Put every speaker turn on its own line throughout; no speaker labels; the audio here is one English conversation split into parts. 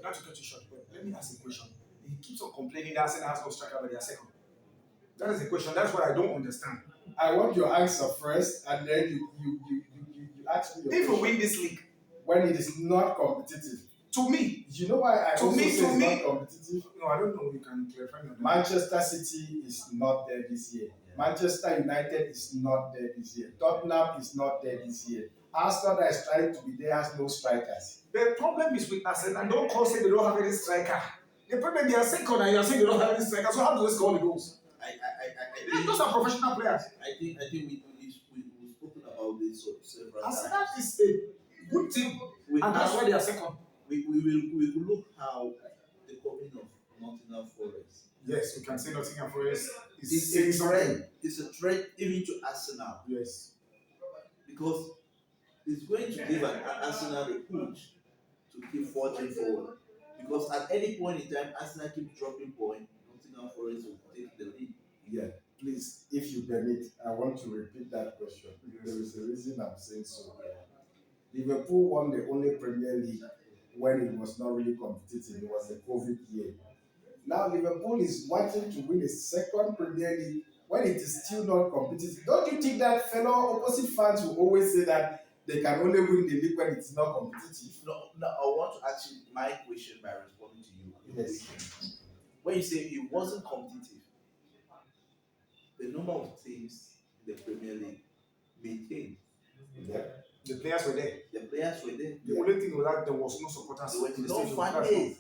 Not to cut you short, but let me ask a question. He keeps on complaining that Arsenal has no striker, but they are second. That is the question. That's what I don't understand.
I want your answer first, and then you ask me your
If we
question.
win this league,
When it is not competitive,
to me,
you know why I also say it's not competitive?
No, I don't know. You can clarify me.
Manchester City is not there this year. Yeah. Manchester United is not there this year. Tottenham is not there this year. Arsenal that is trying to be there has no strikers.
The problem is with Arsenal. And don't call say they don't have any striker. The problem they are second and you are saying they don't have any striker. So how do they score the goals? Those are professional players.
I think we've spoken about this several times.
Arsenal is a good team, and that's why they are second.
We will look how the coming of Nottingham Forest.
Yes, we can say Nottingham Forest is
a threat. It's a threat even to Arsenal.
Yes,
because it's going to give an Arsenal a push to keep forging forward. Because at any point in time, Arsenal keeps dropping points, Nottingham Forest will take the lead.
Yeah, please, if you permit, I want to repeat that question. There is a reason I'm saying so. Liverpool won the only Premier League when it was not really competitive. It was a COVID year. Now Liverpool is wanting to win a second Premier League when it is still not competitive. Don't you think that fellow opposite fans will always say that they can only win the league when it's not competitive?
No, I want to ask you my question by responding to you.
Yes.
When you say it wasn't competitive, the number of teams in the Premier League maintained.
Yeah.
The players were there.
The
only thing was that there was no supporters.
There were no fan base.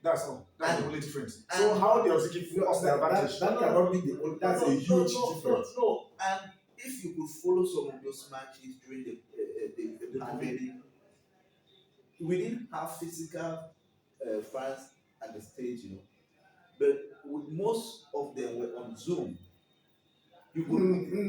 That's all. That's the only difference. So how they also give us the advantage?
That cannot be the only. That's a huge difference.
No. And if you could follow some of those matches during the pandemic, we didn't have physical fans at the stage, but most of them were on Zoom. You could,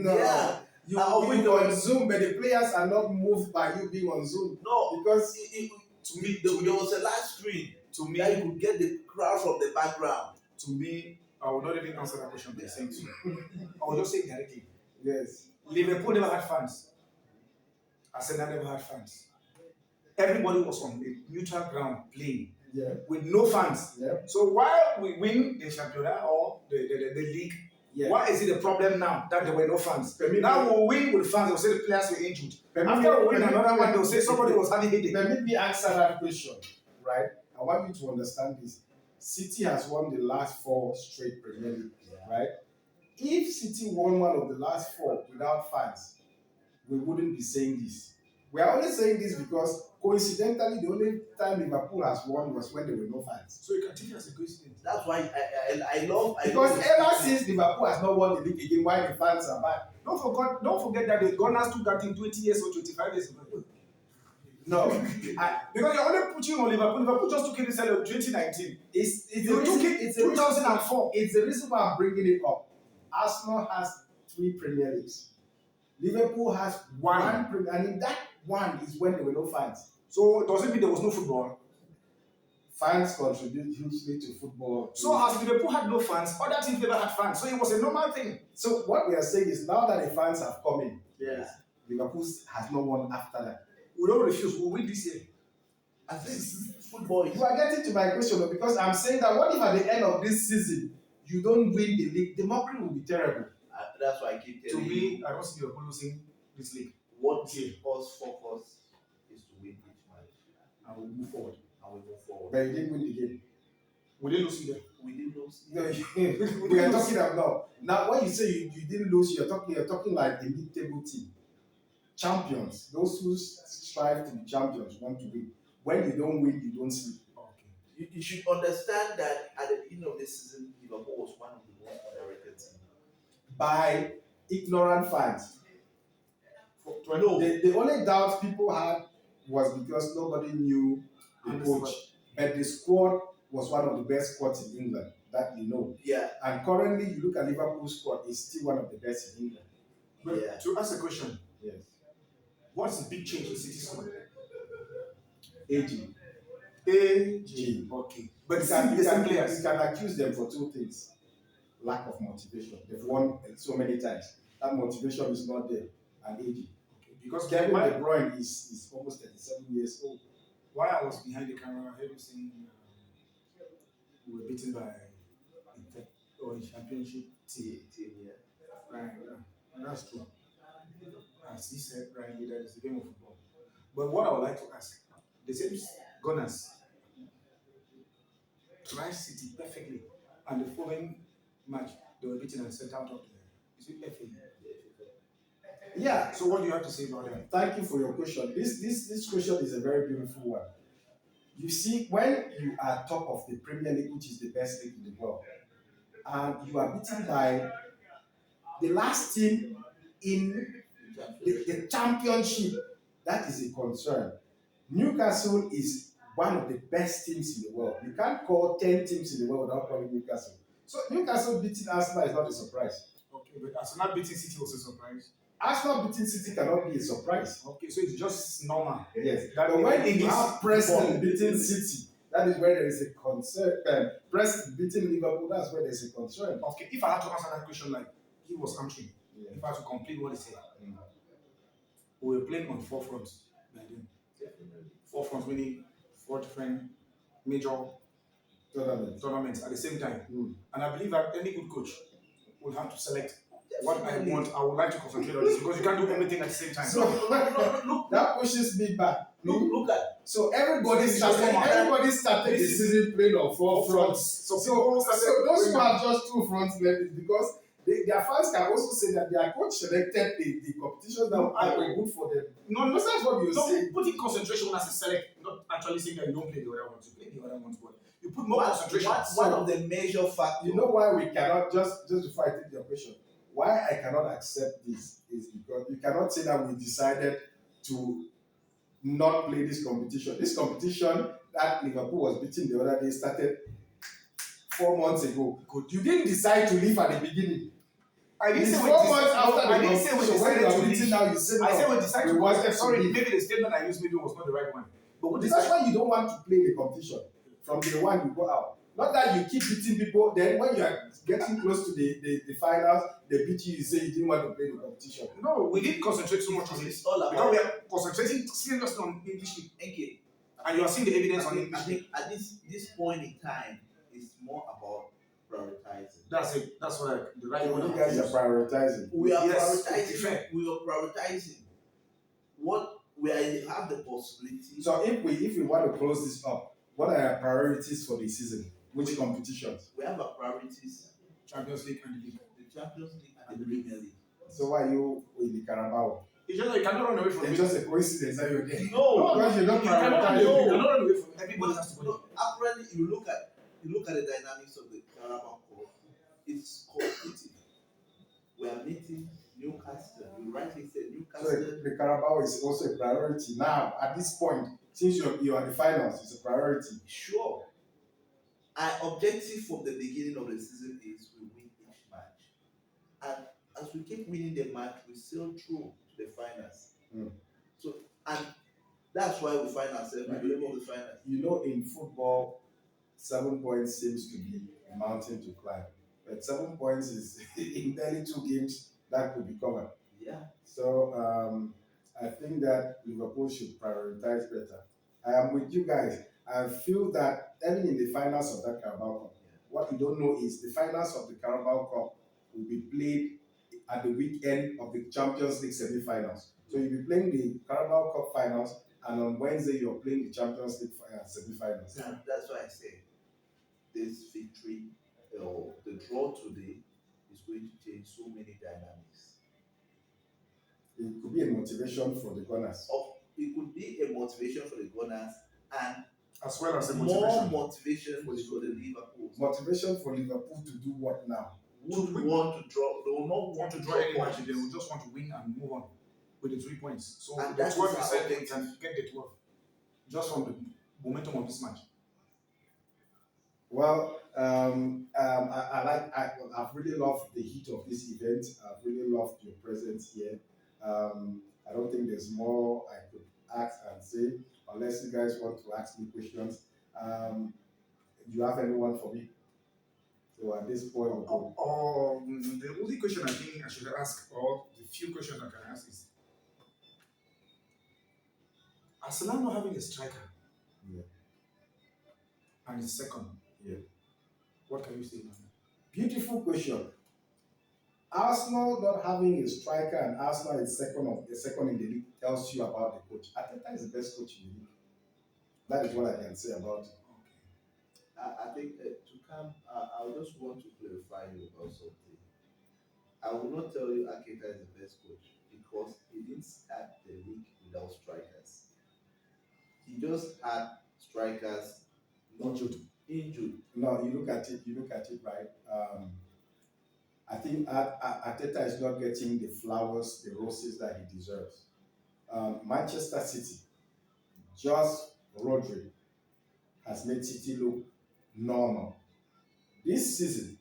no.
Yeah.
You are on Zoom, but the players are not moved by you being on Zoom.
No,
because
to me, there was a live screen. To me, that you could get the crowd from the background.
To me, I will not even answer that question by saying so. I will just say directly.
Yes.
Liverpool never had fans. Arsenal never had fans. Everybody was on a neutral ground playing.
Yeah.
With no fans.
Yeah.
So while we win the championship or the league, yeah. Why is it a problem now that there were no fans? Now we'll win with fans, they'll say the players were injured. After we win another one, they'll say somebody was having headache.
Let me answer that question, right? I want you to understand this. City has won the last 4 straight Premier League, right? If City won one of the last 4 without fans, we wouldn't be saying this. We are only saying this because coincidentally, the only time Liverpool has won was when there were no fans.
So you can take it as a coincidence.
That's why I love.
Because ever since Liverpool has not won the league again, why the fans are back?
Don't forget that the Gunners took that in 20 years or 25 years ago.
No,
because you're only putting on Liverpool. Liverpool just took it instead of 2019. It's 2004.
It's the reason why I'm bringing it up. Arsenal has 3 Premier Leagues. Liverpool has one Premier, and in that one is when there were no fans.
So does it mean there was no football?
Fans contribute hugely to football.
So as Liverpool had no fans, other teams never had fans. So it was a normal thing.
So what we are saying is now that the fans have come in,
yes,
Liverpool has not won after that.
We don't refuse. We'll win this year.
I think football.
You are getting to my question because I'm saying that what if at the end of this season you don't win the league? The mockery will be terrible.
That's why I keep telling you.
To me, I don't see Liverpool losing this league.
What gives us focus is to win each match.
And we'll move forward.
But you didn't win the game.
We didn't lose either.
We didn't lose.
No, we are talking about now. When you say you didn't lose, you're talking like a mid-table team, champions. Those who strive to be champions want to win. When you don't win, you don't sleep.
Okay. You should understand that at the beginning of this season, Liverpool was one of the most underrated teams
by ignorant fans. The only doubt people had was because nobody knew the coach, but the squad was one of the best squads in England, that you know.
Yeah.
And currently, you look at Liverpool's squad, it's still one of the best in England.
But to ask a question,
yes,
what's the big change in City's squad?
AG.
Okay. But
you can accuse them for 2 things. Lack of motivation. They've won so many times. That motivation is not there. And AG.
Okay. Because
Kevin De Bruyne is almost 37 years old.
While I was behind the camera, I heard you saying we were beaten by a championship team.
Yeah.
Right, yeah. That's true. As he said rightly, that is the game of football. But what I would like to ask, the same Gunners tried City perfectly, and the following match they were beaten and sent out of the is it FA?
Yeah.
So what do you have to say about that?
Thank you for your question. This question is a very beautiful one. You see, when you are top of the Premier League, which is the best league in the world, and you are beaten by the last team in the championship, that is a concern. Newcastle is one of the best teams in the world. You can't call 10 teams in the world without calling Newcastle. So Newcastle beating Arsenal is not a surprise.
Okay, but Arsenal beating City was a surprise.
Arsenal beating City cannot be a surprise.
Okay, so it's just normal.
Yes. But when you have Preston beating City, that is where there is a concern. Preston beating Liverpool, that's where there's a concern.
Okay, if I had to answer that question like he was answering, if I had to complete what he said, we were playing on 4 fronts by then. 4 fronts meaning 4 different major tournaments at the same time. And I believe that any good coach will have to select what I want. I would like to concentrate on this because you can't do everything at the same time.
So look, that pushes me back.
Look at.
So everybody started the season playing on 4 fronts. So those who have just 2 fronts left is because their fans can also say that their coach selected the competitions that were good for them.
No,
that's what you say.
Putting concentration as a select, not actually saying that you don't play the other ones. You play the other ones, but you put more concentration.
One of the major factors.
You know why we cannot, just before I take your question, why I cannot accept this is because you cannot say that we decided to not play this competition. This competition that Liverpool was beating the other day started 4 months ago. You didn't decide to leave at the beginning.
I didn't say
4 months after the competition.
So when you are beating
now, you say no.
I said we decided to watch. Sorry,
leave.
maybe the statement I used maybe was not the right one. But
that's why you don't want to play the competition. From day one, you go out. Not that you keep beating people, then when you are getting close to the finals, they beat you, you say you didn't want to play the competition.
No, we didn't concentrate so much on it.
It's all about
because we are concentrating seriously on English League.
Okay.
And you are seeing the evidence on English
League. I think at this point in time, it's more about prioritizing.
That's it. That's what the right
one. You guys are prioritizing.
We are prioritizing. We are prioritizing. What we have the possibility.
So if we want to close this up, what are our priorities for the season? Which competitions?
We have our priorities.
Champions League and the League.
The Champions League and the Premier League.
So why are you in the Carabao?
It's just you cannot run away from it.
It's just a coincidence that you're there.
No,
because you don't prioritize.
You cannot run away from it. Everybody has to go.
No, apparently, you look at the dynamics of the Carabao Cup. It's competitive. We are meeting Newcastle. You rightly said Newcastle.
So the Carabao is also a priority now. At this point, since you are the finals, it's a priority.
Sure. Our objective from the beginning of the season is we win each match, and as we keep winning the match, we sail through to the finals. So, and that's why we find ourselves at the level of the finals.
You know, in football, 7 points seems to be a mountain to climb, but 7 points is in barely 2 games that could be covered.
Yeah.
So I think that Liverpool should prioritize better. I am with you guys. I feel that even in the finals of that Carabao Cup, what we don't know is the finals of the Carabao Cup will be played at the weekend of the Champions League semi-finals. So you'll be playing the Carabao Cup finals, and on Wednesday you're playing the Champions League semi-finals.
That's why I say this victory, or the draw today, is going to change so many dynamics.
It could be a motivation for the Gunners.
It could be a motivation for the Gunners, and
as well as a
more motivation for the Liverpool.
Motivation for Liverpool to do what now?
Would want to draw. They will not
want to draw any match. They will just want to win and move on with the 3 points. So
and
that's what we said they can get the 12 just from the momentum of this match.
Well, I've really loved the heat of this event. I've really loved your presence here. I don't think there's more I could ask and say, unless you guys want to ask me questions. Do you have anyone for me? So at this point,
the only question I think I should ask, or the few questions I can ask is, Arsenal not having a striker,
Yeah.
and is second.
Yeah.
What can you say now?
Beautiful question. Arsenal not having a striker and Arsenal is second in the league tells you about the coach. Ateta is the best coach in the league. That is what I can say about it.
I think to come, I just want to clarify you about something. I will not tell you Aketa is the best coach because he didn't start the league without strikers. He just had strikers not injured.
No, you look at it right. I think Ateta is not getting the flowers, the roses that he deserves. Manchester City, just Rodri has made City look normal. This season,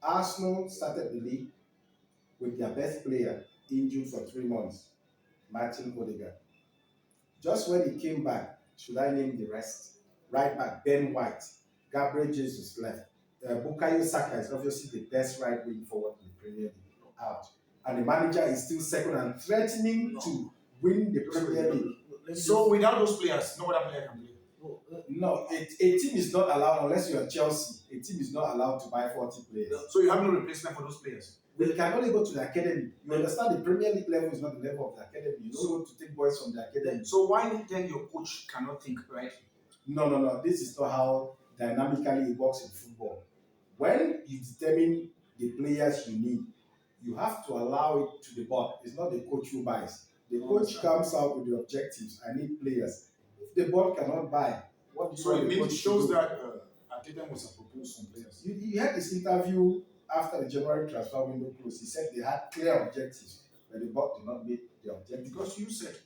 Arsenal started the league with their best player injured for 3 months, Martin Odegaard. Just when he came back, should I name the rest? Right back, Ben White, Gabriel Jesus left. Bukayo Saka is obviously the best right wing forward in the Premier League out. And the manager is still second and threatening to win the Premier League.
So without those players, no other player can play.
No, a team is not allowed, unless you are Chelsea, a team is not allowed to buy 40 players.
So you have no replacement for those players.
We can only go to the academy. You understand the Premier League level is not the level of the academy. You don't go to take boys from the academy.
So why then your coach cannot think right?
No. This is not how dynamically it works in football. When you determine the players you need, you have to allow it to the board. It's not the coach who buys. The coach comes out with the objectives. I need players. If the board cannot buy, what do you
So
want the
it
coach
shows
to do?
that Ateta must have proposed some players.
You had this interview after the January transfer window closed. He said they had clear objectives, but the board did not meet the objectives.
Because you said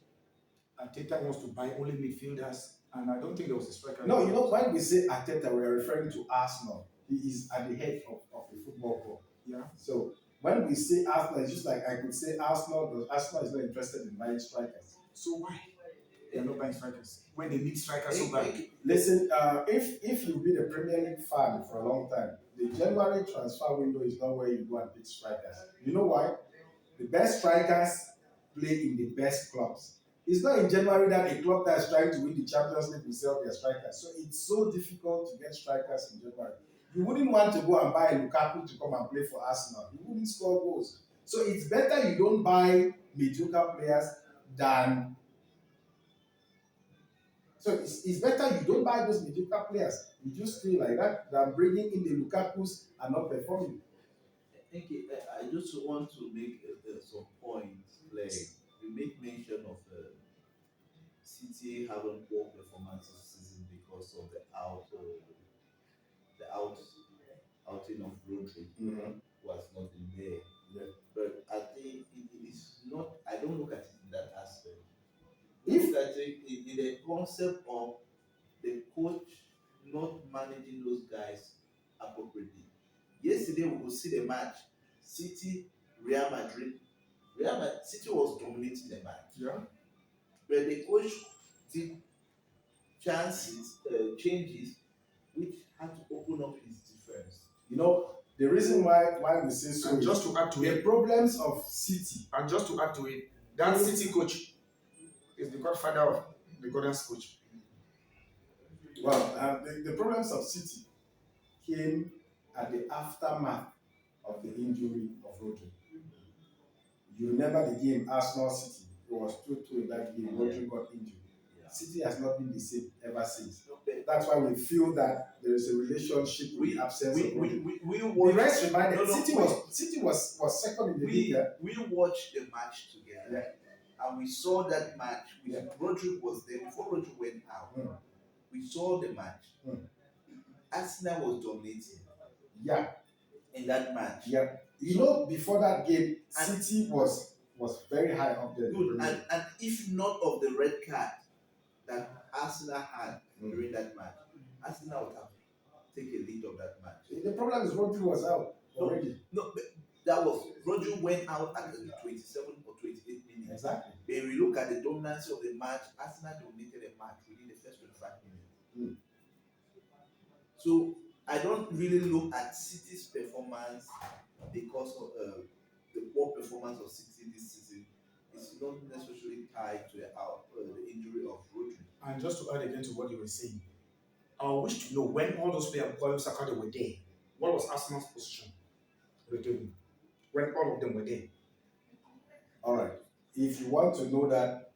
Ateta wants to buy only midfielders, and I don't think there was a striker.
No, you know, when we say Ateta, we are referring to Arsenal. He is at the head of the football club.
Yeah.
So when we say Arsenal, it's just like I could say Arsenal, but Arsenal is not interested in buying strikers.
So why? They are not buying strikers. When they need strikers so bad.
Listen, if you've been a Premier League fan for a long time, the January transfer window is not where you go and pick strikers. You know why? The best strikers play in the best clubs. It's not in January that a club that is trying to win the Champions League will sell their strikers. So it's so difficult to get strikers in January. You wouldn't want to go and buy Lukaku to come and play for Arsenal. He wouldn't score goals. So it's better you don't buy mediocre players than. So it's better you don't buy those mediocre players. You just feel like that than bringing in the Lukakus and not performing.
Okay, I just want to make some points. Like you make mention of City having poor performance this season because of outing of Rodri, who has not been there.
Yeah.
But I think it is not. I don't look at it in that aspect.
If
Look at it in the concept of the coach not managing those guys appropriately. Yesterday we could see the match. City, Real Madrid. City was dominating the match.
Yeah.
But the coach did changes, which had to open up his defense.
you know the reason why we say so
And
is
just to add to
the
it,
problems of City.
and just to add to it, that City coach is the godfather of the Gordon's coach.
Well, the problems of City came at the aftermath of the injury of Rodri. You remember the game Arsenal City? It was 2-2 in that game. Rodri got injured.
Yeah.
City has not been the same ever since. That's why we feel that there is a relationship with the absence of Rodri. The rest reminded City was second in the league.
We watched the match together, and we saw that match. Rodri was there before Rodri went out. We saw the match. Arsenal was dominating.
Yeah.
In that match.
Yeah. You know, before that game, City was very high up there.
Good. And if not of the red card that Arsenal had during that match, Arsenal would have taken a lead of that match.
The problem is Rodri was out already.
No, but that was Rodri went out at the 27th or 28th minute.
Exactly.
When we look at the dominance of the match, Arsenal dominated the match within the first 25 minutes. So I don't really look at City's performance because of the poor performance of City this season. It's not necessarily tied to the injury of Rodri.
And And just to add again to what you were saying, I wish to know when all those players Bukayo Saka they were there, what was Arsenal's position? Returning. When all of them were there.
All right. If you want to know that,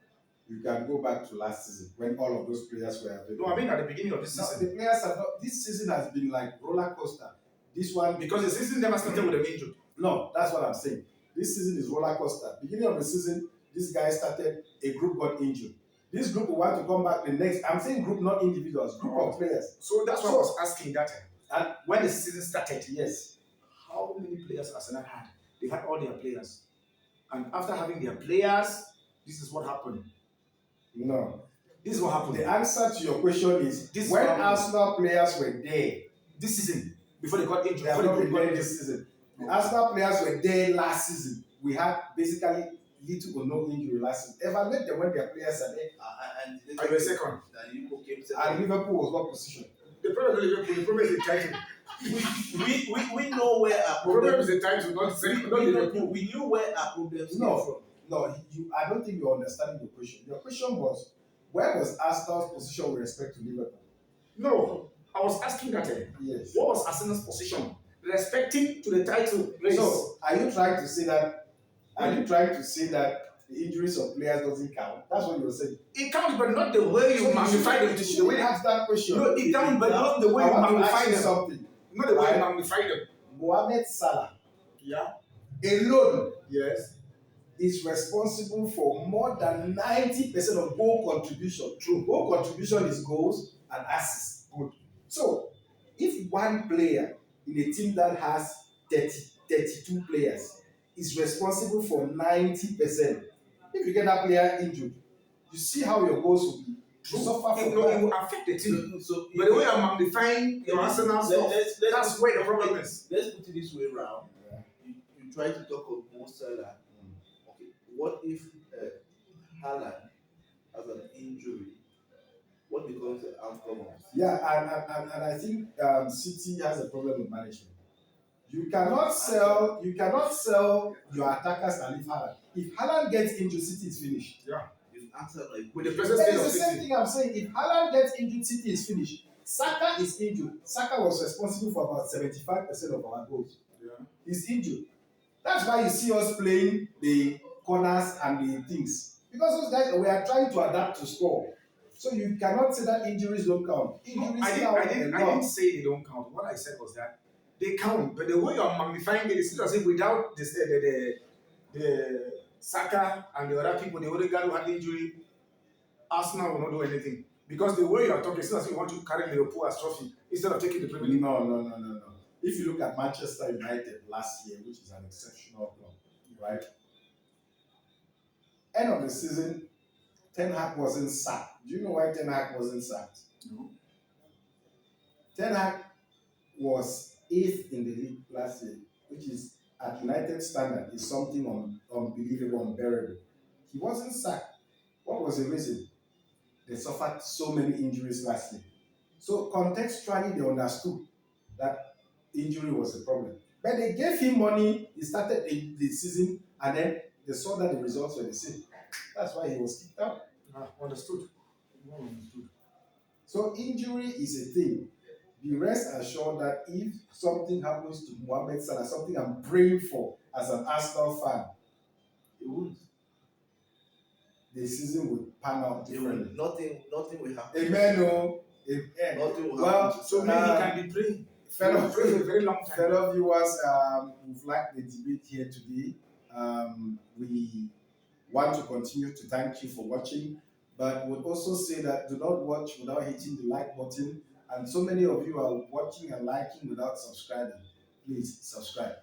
you can go back to last season when all of those players were available.
No, I mean at the beginning of this
No,
season.
the players have not. This season has been like roller coaster. This one
Because the season never started with them injured.
No, that's what I'm saying. This season is roller coaster. Beginning of the season, this guy started, a group got injured. This group will want to come back the next. I'm saying group, not individuals, group of players.
So that's what I was asking that time.
And
when the season started,
yes,
how many players Arsenal had? They had all their players. And after having their players, this is what happened.
No.
This is what happened.
The answer to your question is
this
when Arsenal players were there
this season, before they got injured,
they have not been there this season. The Arsenal players were there last season. We had basically little or no injury last season. Evaluate them when their players are there.
And you were second.
And Liverpool was what position?
The problem is Liverpool. The problem is the title.
we know where our
problem is the title, not second.
We knew where our problems came from.
No, I don't think you're understanding your question. Your question was, where was Arsenal's position with respect to Liverpool?
No, I was asking that.
Yes.
What was Arsenal's position respecting to the title race?
So, are you trying to say that? Are you trying to say that the injuries of players doesn't count? That's what you're saying.
It counts, but not the way you magnify them.
The way you ask that question.
No, it counts, but not the way you magnify them.
Something.
Not the way you magnify them.
Mohamed Salah.
Yeah.
Alone.
Yes.
Is responsible for more than 90% of goal contribution. True. Goal contribution is goals and assists. Good. So, if one player in a team that has 32 players is responsible for 90%, if you get that player injured, you see how your goals will be.
True. It will affect the team. So but the way I'm magnifying your Arsenal stuff, that's where the problem is.
Let's put it this way around. Yeah. You try to talk of Mo Salah. Okay. What if Haaland has an injury? What becomes the outcome of it?
Yeah, and I think City has a problem with management. You cannot sell your attackers and leave Haaland. If Haaland gets injured, City is finished.
Yeah.
You've answered like
with the present state of
City. It's the same thing I'm saying. If Haaland gets injured, City is finished. Saka is injured. Saka was responsible for about 75% of our goals.
Yeah.
He's injured. That's why you see us playing the corners and the things. Because those guys, we are trying to adapt to score. So you cannot say that injuries don't count. Injuries
I didn't say they don't count. What I said was that they count, but the way you're magnifying it is as if without this, the Saka and the other people, the other guy who had the injury, Arsenal will not do anything. Because the way you are talking, it's as if you want to carry Liverpool as trophy instead of taking the Premier League.
No. If you look at Manchester United last year, which is an exceptional club, right? End of the season, Ten Hag wasn't sacked. Do you know why Ten Hag wasn't sacked?
No.
Ten Hag was 8th in the league last year, which is at United standard is something unbelievable, unbearable. He wasn't sacked. What was the reason? They suffered so many injuries last year. So contextually, they understood that injury was the problem. But they gave him money. He started the season, and then they saw that the results were the same. That's why he was kicked out.
Understood. Well understood.
So injury is a thing. Be rest assured that if something happens to Mohamed Salah, something I'm praying for as an Arsenal fan, it would. The season would pan out differently.
Nothing will happen.
Amen. No. Amen.
Nothing will
well,
happen.
So maybe he can be praying.
Fellow
pray for a very long time.
Fellow viewers, we've liked the debate here today. We want to continue to thank you for watching, but would also say that do not watch without hitting the like button. And so many of you are watching and liking without subscribing. Please subscribe.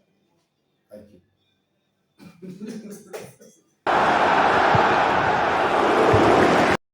Thank you.